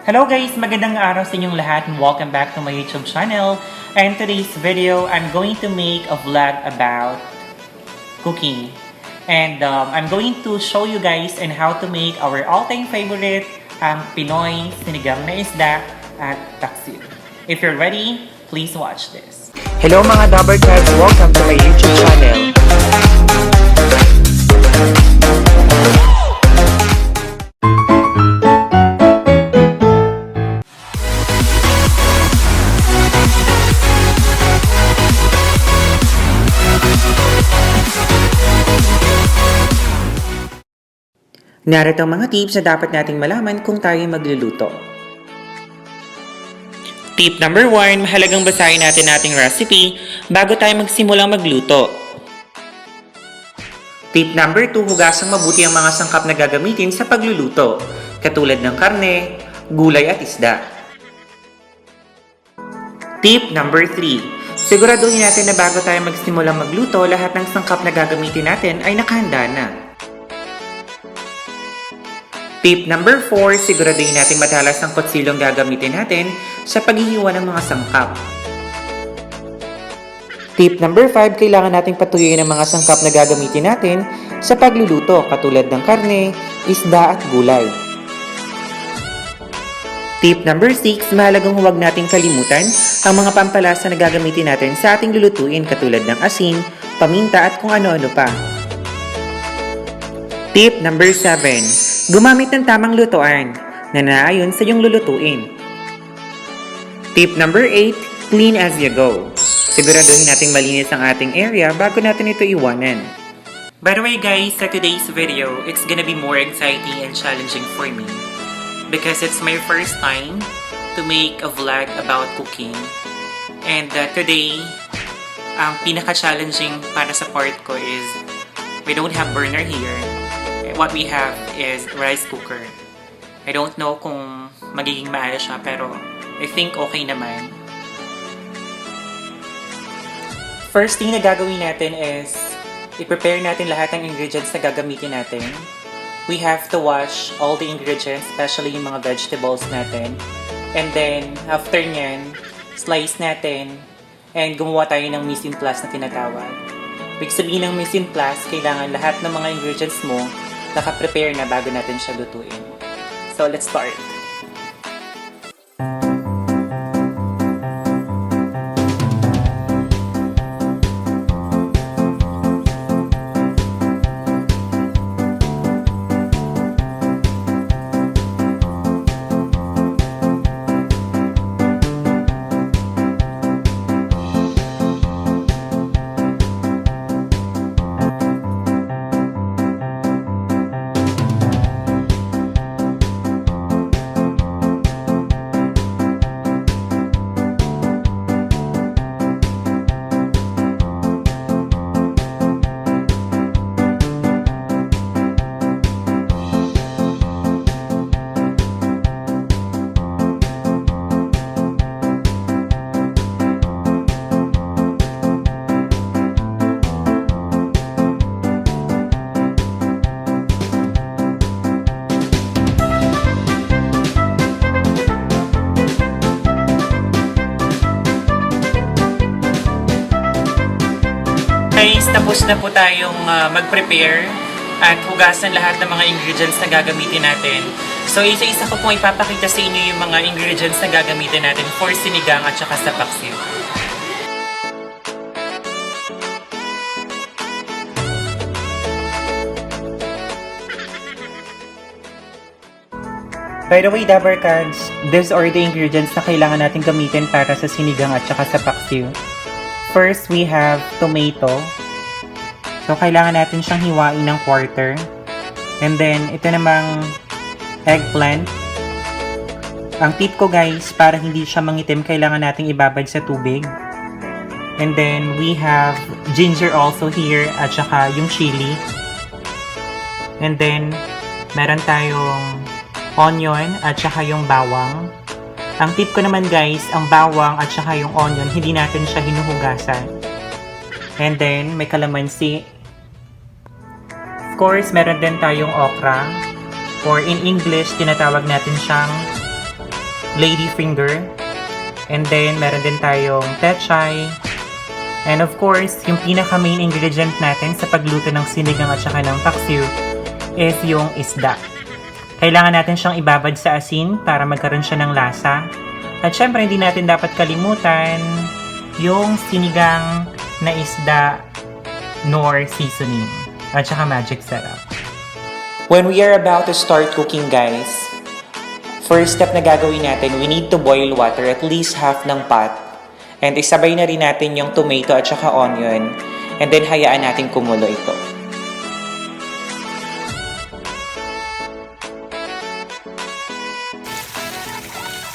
Hello guys! Magandang araw sa inyong lahat and welcome back to my YouTube channel. And today's video, I'm going to make a vlog about cooking. And I'm going to show you guys on how to make our all-time favorite Pinoy sinigang na isda at paksiw. If you're ready, please watch this. Hello mga Dabber Cats! Welcome to my YouTube channel. Narito ang mga tips na dapat nating malaman kung tayo magluluto. Tip number 1, mahalagang basahin natin ating recipe bago tayo magsimulang magluto. Tip number 2, hugasang mabuti ang mga sangkap na gagamitin sa pagluluto, katulad ng karne, gulay at isda. Tip number 3, siguraduhin natin na bago tayo magsimulang magluto, lahat ng sangkap na gagamitin natin ay nakahanda na. Tip number 4, siguraduhin natin matalas ang kutsilong gagamitin natin sa paghihiwa ng mga sangkap. Tip number 5, kailangan nating patuyuin ang mga sangkap na gagamitin natin sa pagluluto katulad ng karne, isda at gulay. Tip number 6, mahalagang huwag nating kalimutan ang mga pampalasa na gagamitin natin sa ating lulutuin katulad ng asin, paminta at kung ano-ano pa. Tip number 7, gumamit ng tamang lutuan na naayon sa iyong lulutuin. Tip number 8, clean as you go. Siguraduhin nating malinis ang ating area bago natin ito iwanan. By the way guys, sa today's video, it's gonna be more exciting and challenging for me because it's my first time to make a vlog about cooking. And today, ang pinaka-challenging para sa part ko is we don't have burner here. What we have is rice cooker. I don't know kung magiging maayos siya pero I think okay naman. First thing na gagawin natin is i-prepare natin lahat ng ingredients na gagamitin natin. We have to wash all the ingredients, especially yung mga vegetables natin. And then, after nyan, slice natin and gumawa tayo ng mise en place na tinatawag. Ibig sabihin ng mise en place, kailangan lahat ng mga ingredients mo naka-prepare na bago natin siya lutuin. So, let's start. Guys, tapos na po tayong mag-prepare at hugasan lahat ng mga ingredients na gagamitin natin. So, isa-isa ko pong ipapakita sa inyo yung mga ingredients na gagamitin natin for sinigang at saka sa paksiw. By the way, Dabber Cats, these are the ingredients na kailangan natin gamitin para sa sinigang at saka sa paksiw. First, we have tomato. So, kailangan natin siyang hiwain ng quarter. And then, ito namang eggplant. Ang tip ko guys, para hindi siya mangitim, kailangan nating ibabad sa tubig. And then, we have ginger also here at saka yung chili. And then, meron tayong onion at saka yung bawang. Ang tip ko naman guys, ang bawang at saka yung onion, hindi natin siya hinuhugasan. And then, may kalamansi. Of course, meron din tayong okra. Or in English, tinatawag natin siyang lady finger. And then, meron din tayong pechay. And of course, yung pinaka main ingredient natin sa pagluto ng sinigang at saka ng paksiw is yung isda. Kailangan natin siyang ibabad sa asin para magkaroon siya ng lasa. At syempre, hindi natin dapat kalimutan yung sinigang na isda nor seasoning at saka magic sarap. When we are about to start cooking, guys, first step na gagawin natin, we need to boil water at least half ng pot. And isabay na rin natin yung tomato at saka onion. And then hayaan natin kumulo ito.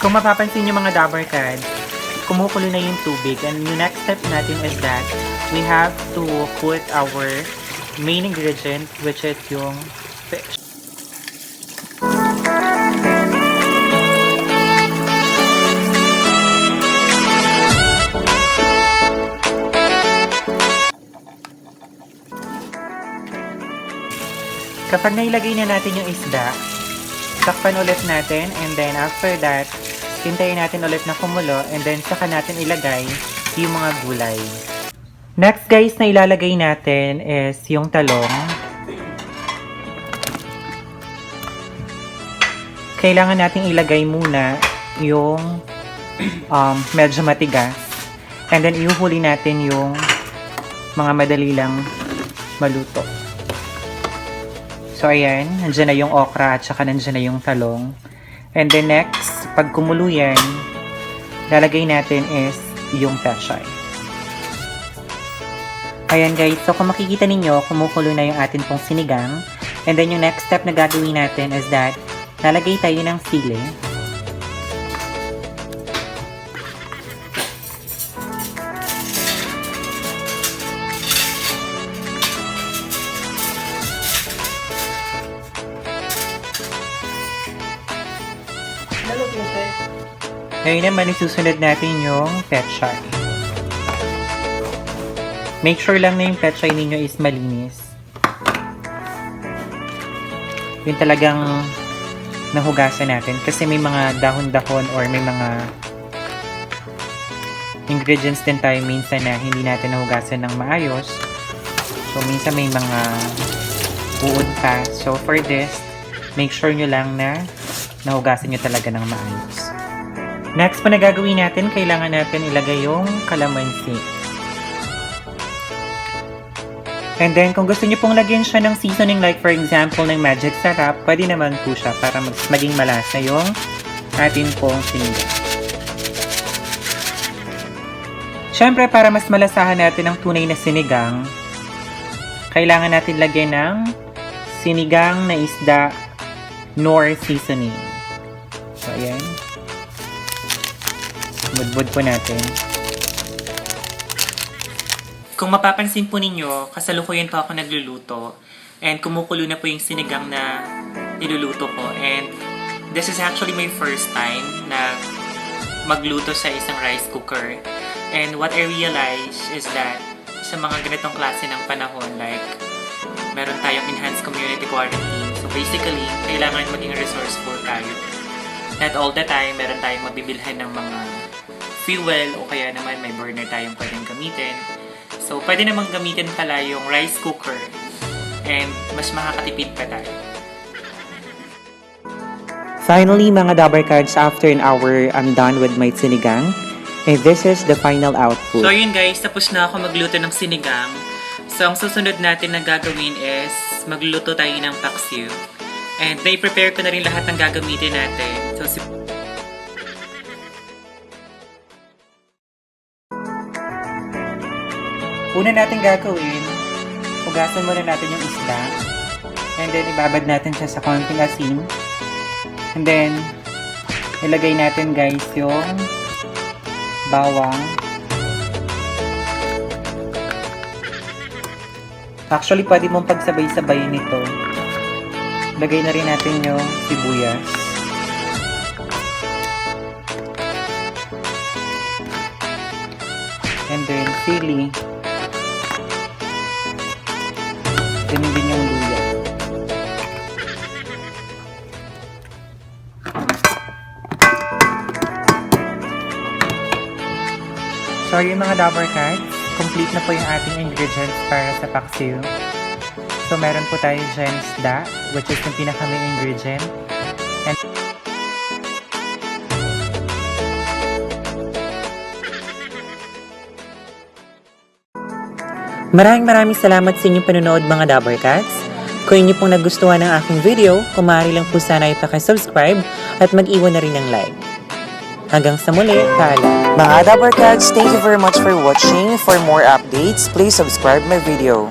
Kung mapapansin nyo mga Dabarkads, kumukulo na yung tubig. And yung next step natin is that we have to put our main ingredient, which is yung fish. Kapag nailagay na natin yung isda, takpan ulit natin, and then after that, hintayin natin ulit na kumulo, and then saka natin ilagay yung mga gulay. Next guys na ilalagay natin is yung talong. Kailangan nating ilagay muna yung medyo matigas, and then iuhuli natin yung mga madali lang maluto. So, ayan. Nandiyan na yung okra at saka nandiyan na yung talong. And then next, pag kumulo yan, lalagay natin is yung pechay. Ayan guys. So, kung makikita ninyo, kumukulo na yung atin pong sinigang. And then yung next step na gagawin natin is that lalagay tayo ng sili. Ngayon naman, isusunod natin yung pechay. Make sure lang na yung pechay ninyo is malinis. Yung talagang nahugasan natin. Kasi may mga dahon-dahon or may mga ingredients din tayo minsan na hindi natin nahugasan ng maayos. So, minsan may mga uod pa. So, for this, make sure nyo lang na nahugasan nyo talaga ng maayos. Next pa na gagawin natin, kailangan natin ilagay yung kalamansi. And then, kung gusto niyo pong lagyan siya ng seasoning, like for example, ng magic sarap, pwede naman po siya para maging malasa yung atin pong sinigang. Siyempre, para mas malasahan natin ang tunay na sinigang, kailangan natin lagyan ng sinigang na isda nor seasoning. So, ayan. Budbud po natin. Kung mapapansin po ninyo, kasalukuyan po ako nagluluto. And kumukulo na po yung sinigang na niluluto ko. And this is actually my first time na magluto sa isang rice cooker. And what I realized is that sa mga ganitong klase ng panahon, like meron tayong enhanced community quarantine. So basically, kailangan maging resourceful tayo. Not all the time, meron tayong mabibilhan ng mga fuel o kaya naman may burner tayong pwedeng gamitin. So, pwede namang gamitin pala yung rice cooker and mas makakatipid pa tayo. Finally, mga Dabarkads, after an hour, I'm done with my sinigang. And this is the final output. So, yun guys, tapos na ako magluto ng sinigang. So, ang susunod natin na gagawin is magluluto tayo ng paksiw. And na-prepare ko na rin lahat ng gagamitin natin. So, una natin gagawin, hugasan muna natin yung isda. And then, ibabad natin siya sa konting asin. And then, ilagay natin guys yung bawang. Actually, pwede mong pagsabay-sabayin ito. Lagay na rin natin yung sibuyas. And then, sili. Ganun din yung luya. So yung mga Dabber Cats, complete na po yung ating ingredients para sa paksiw. So meron po tayo dyan isda, which is yung pinaka-main ingredient. And maraming salamat sa inyong panonood mga Dabber Cats. Kung inyo pong nagustuhan ang aking video, kumari lang po sana ipaka-subscribe at mag-iwan na rin ng like. Hanggang sa muli, paalam. Mga Dabber Cats, thank you very much for watching. For more updates, please subscribe my video.